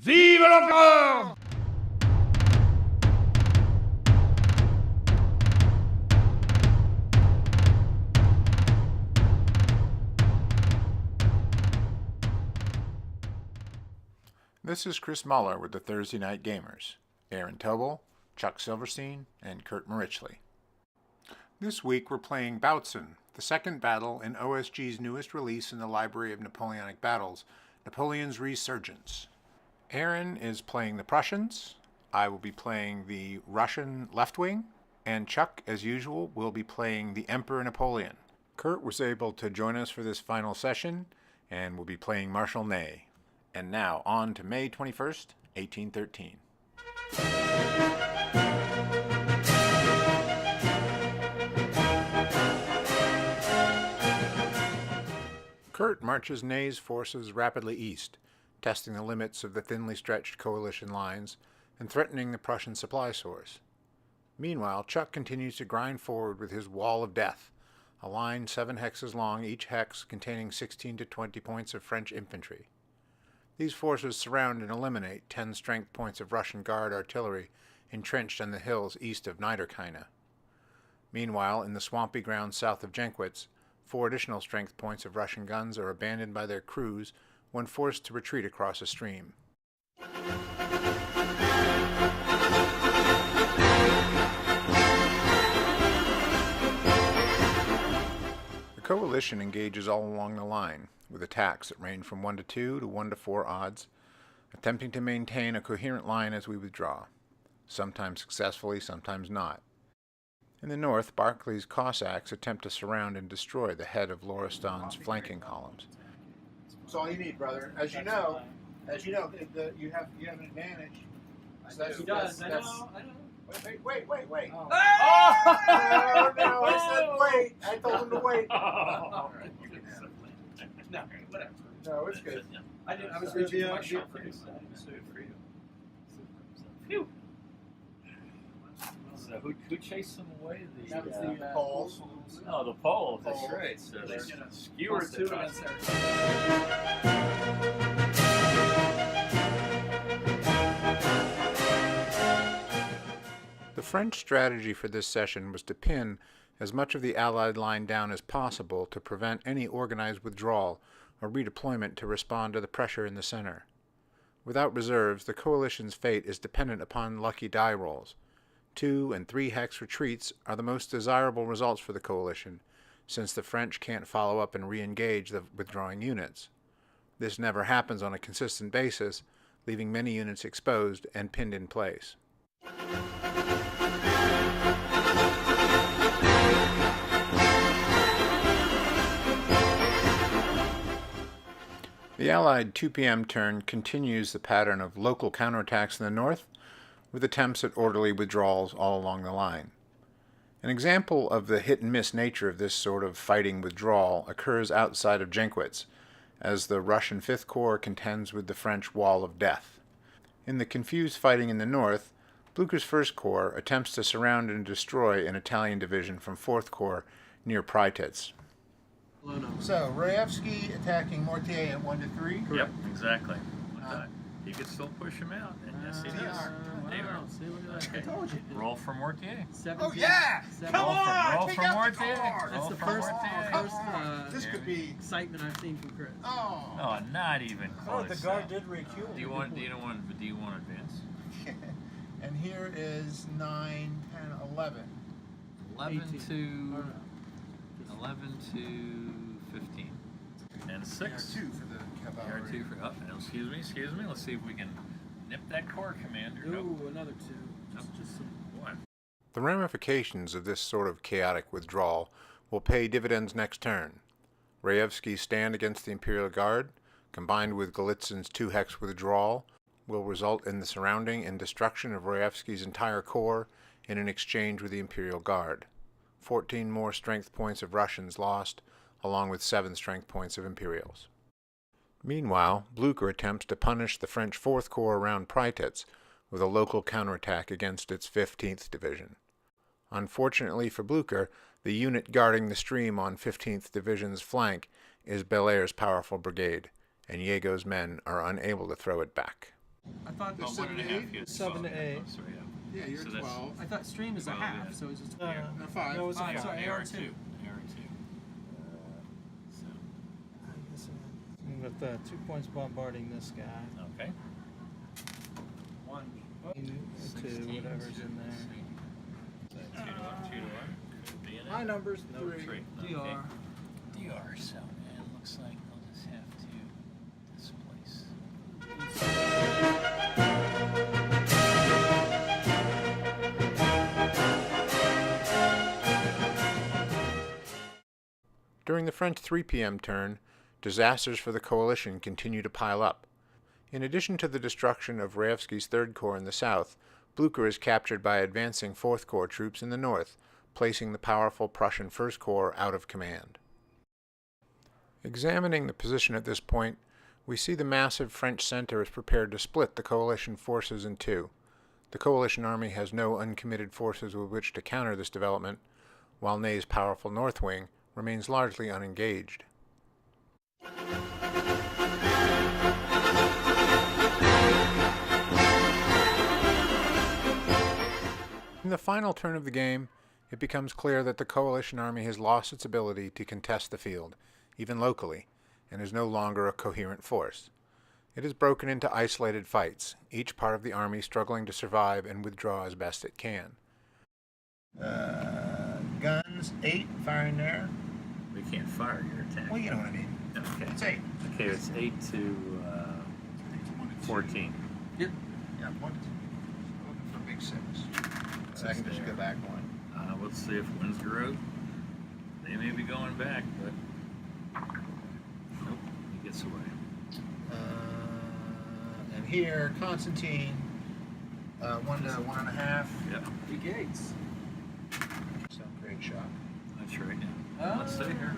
Vive l'empereur! This is Chris Muller with the Thursday Night Gamers. Aaron Tobel, Chuck Silverstein, and Kurt Marichley. This week we're playing Bautzen, the second battle in OSG's newest release in the Library of Napoleonic Battles, Napoleon's Resurgence. Aaron is playing the Prussians, I will be playing the Russian left wing, and Chuck, as usual, will be playing the Emperor Napoleon. Kurt was able to join us for this final session, and will be playing Marshal Ney. And now, on to May 21st, 1813. Kurt marches Ney's forces rapidly east, testing the limits of the thinly stretched coalition lines and threatening the Prussian supply source. Meanwhile, Chuck continues to grind forward with his Wall of Death, a line 7 hexes long, each hex containing 16 to 20 points of French infantry. These forces surround and eliminate 10 strength points of Russian Guard artillery entrenched on the hills east of Niederkine. Meanwhile, in the swampy ground south of Jenkwitz, 4 additional strength points of Russian guns are abandoned by their crews when forced to retreat across a stream. The coalition engages all along the line, with attacks that range from 1 to 2 to 1 to 4 odds, attempting to maintain a coherent line as we withdraw, sometimes successfully, sometimes not. In the north, Barclay's Cossacks attempt to surround and destroy the head of Lauriston's flanking columns. That's all you need, brother. As you know, you have an advantage. He does. I know. Wait. Oh. No, I said wait. I told him to wait. No, whatever. No, it's good. I was reaching for my shirt for you. Phew. So who chased them away? That was the Poles. Oh, the Poles. That's Poles. right. So they're skewered to us. The French strategy for this session was to pin as much of the Allied line down as possible to prevent any organized withdrawal or redeployment to respond to the pressure in the center. Without reserves, the coalition's fate is dependent upon lucky die rolls. 2 and 3 hex retreats are the most desirable results for the coalition, since the French can't follow up and re-engage the withdrawing units. This never happens on a consistent basis, leaving many units exposed and pinned in place. The Allied 2 p.m. turn continues the pattern of local counterattacks in the north, with attempts at orderly withdrawals all along the line. An example of the hit-and-miss nature of this sort of fighting withdrawal occurs outside of Jenkwitz, as the Russian 5th Corps contends with the French Wall of Death. In the confused fighting in the north, Blücher's 1st Corps attempts to surround and destroy an Italian division from 4th Corps near Prytitz. So, Raevsky attacking Mortier at 1 to 3. Yep, exactly. He could still push him out. And yes, he is. They are. See, look at that. I told you. Roll for Mortier. 17, Oh yeah! 17. Come on! Roll Take for out Mortier. the card. That's Roll the for first, Mortier. This could be. excitement I've seen from Chris. Oh. Oh, not even close. the guard did recule. Do you want advance? And here is 9, 10, 11. 11 18. to Just 11 to 15. And 6. There are 2 for the There are cavalry. 2 for up. Excuse me. Let's see if we can nip that corps commander. Ooh, Nope. another 2. Just some. 1. The ramifications of this sort of chaotic withdrawal will pay dividends next turn. Raevsky's stand against the Imperial Guard, combined with Golitzin's 2-hex withdrawal, will result in the surrounding and destruction of Raevsky's entire corps in an exchange with the Imperial Guard. 14 more strength points of Russians lost, along with 7 strength points of Imperials. Meanwhile, Blücher attempts to punish the French 4th Corps around Prytitz with a local counterattack against its 15th Division. Unfortunately for Blücher, the unit guarding the stream on 15th Division's flank is Belaire's powerful brigade, and Yego's men are unable to throw it back. I thought They're Oh, 7 to 8? yeah, 7 to 8. Oh, sorry, yeah. Yeah, you're So that's- 12. I thought stream is a 12, half, yeah. so it's just Yeah. No, 5. No, it's Oh, yeah, sorry, AR2. AR2. AR2. So, With 2 points bombarding this guy. okay. 2, whatever's in there. 2 to 1, 2 to 1. Could be in it. My number's No, 3. 3. DR. Okay. DR, so it looks like I'll just have to displace. During the French 3 p.m. turn, disasters for the coalition continue to pile up. In addition to the destruction of Raevski's 3rd Corps in the south, Blucher is captured by advancing 4th Corps troops in the north, placing the powerful Prussian 1st Corps out of command. Examining the position at this point, we see the massive French center is prepared to split the coalition forces in two. The coalition army has no uncommitted forces with which to counter this development, while Ney's powerful north wing remains largely unengaged. In the final turn of the game, it becomes clear that the coalition army has lost its ability to contest the field, even locally, and is no longer a coherent force. It is broken into isolated fights, each part of the army struggling to survive and withdraw as best it can. Guns, 8, firing there. We can't fire your attack. Well, you know what I mean. Okay. It's 8. Okay, it's 8 to 14. Yep. Yeah, 1 to 2. Looking for a big 6. So I can just go back 1. Let's see if Windsor, they may be going back, but nope, he gets away. And here, Constantine, 1 to 1.5. Yep, The gates. So great shot. that's right. Now. Let's see here.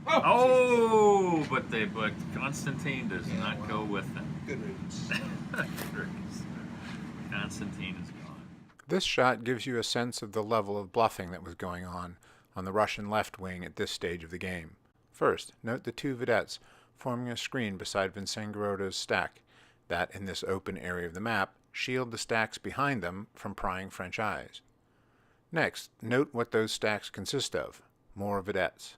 Oh! Oh, but Constantine does Yeah, not well. go with them. Good riddance. Constantine is gone. This shot gives you a sense of the level of bluffing that was going on the Russian left wing at this stage of the game. First, note the 2 vedettes forming a screen beside Vincengaroda's stack that, in this open area of the map, shield the stacks behind them from prying French eyes. Next, note what those stacks consist of: more vedettes.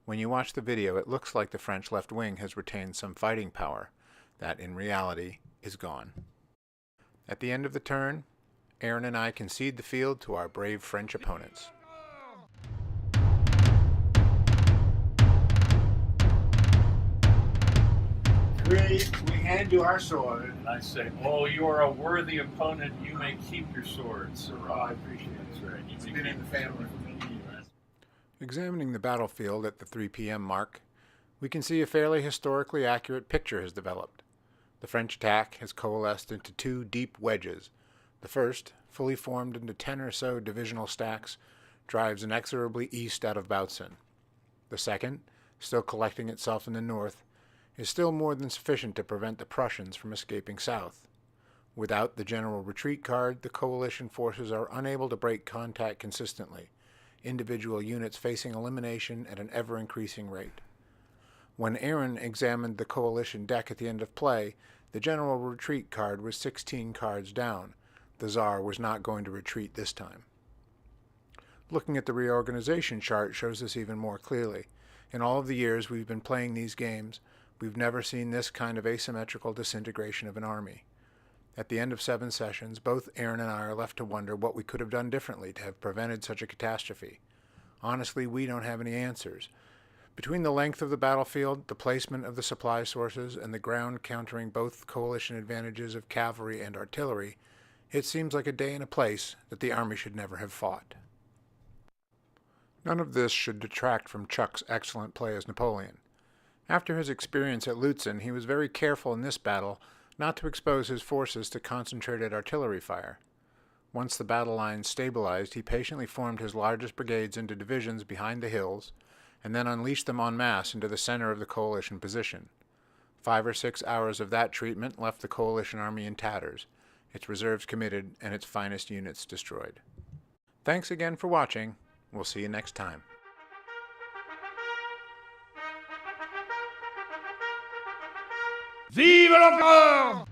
When you watch the video, it looks like the French left wing has retained some fighting power that, in reality, is gone. At the end of the turn, Aaron and I concede the field to our brave French opponents. We hand you our sword. And I say, oh, you are a worthy opponent. You may keep your swords. Oh, I appreciate it. That's right. You It's may been in keep the your family sword. for many years. Examining the battlefield at the 3 p.m. mark, we can see a fairly historically accurate picture has developed. The French attack has coalesced into 2 deep wedges. The first, fully formed into 10 or so divisional stacks, drives inexorably east out of Bautzen. The second, still collecting itself in the north, is still more than sufficient to prevent the Prussians from escaping south. Without the general retreat card, the coalition forces are unable to break contact consistently, individual units facing elimination at an ever-increasing rate. When Aaron examined the coalition deck at the end of play, the general retreat card was 16 cards down. The Tsar was not going to retreat this time. Looking at the reorganization chart shows this even more clearly. In all of the years we've been playing these games, we've never seen this kind of asymmetrical disintegration of an army. At the end of 7 sessions, both Aaron and I are left to wonder what we could have done differently to have prevented such a catastrophe. Honestly, we don't have any answers. Between the length of the battlefield, the placement of the supply sources, and the ground countering both coalition advantages of cavalry and artillery, it seems like a day and a place that the army should never have fought. None of this should detract from Chuck's excellent play as Napoleon. After his experience at Lutzen, he was very careful in this battle not to expose his forces to concentrated artillery fire. Once the battle lines stabilized, he patiently formed his largest brigades into divisions behind the hills, and then unleashed them en masse into the center of the coalition position. 5 or 6 hours of that treatment left the coalition army in tatters, its reserves committed, and its finest units destroyed. Thanks again for watching. We'll see you next time. Vive l'empereur!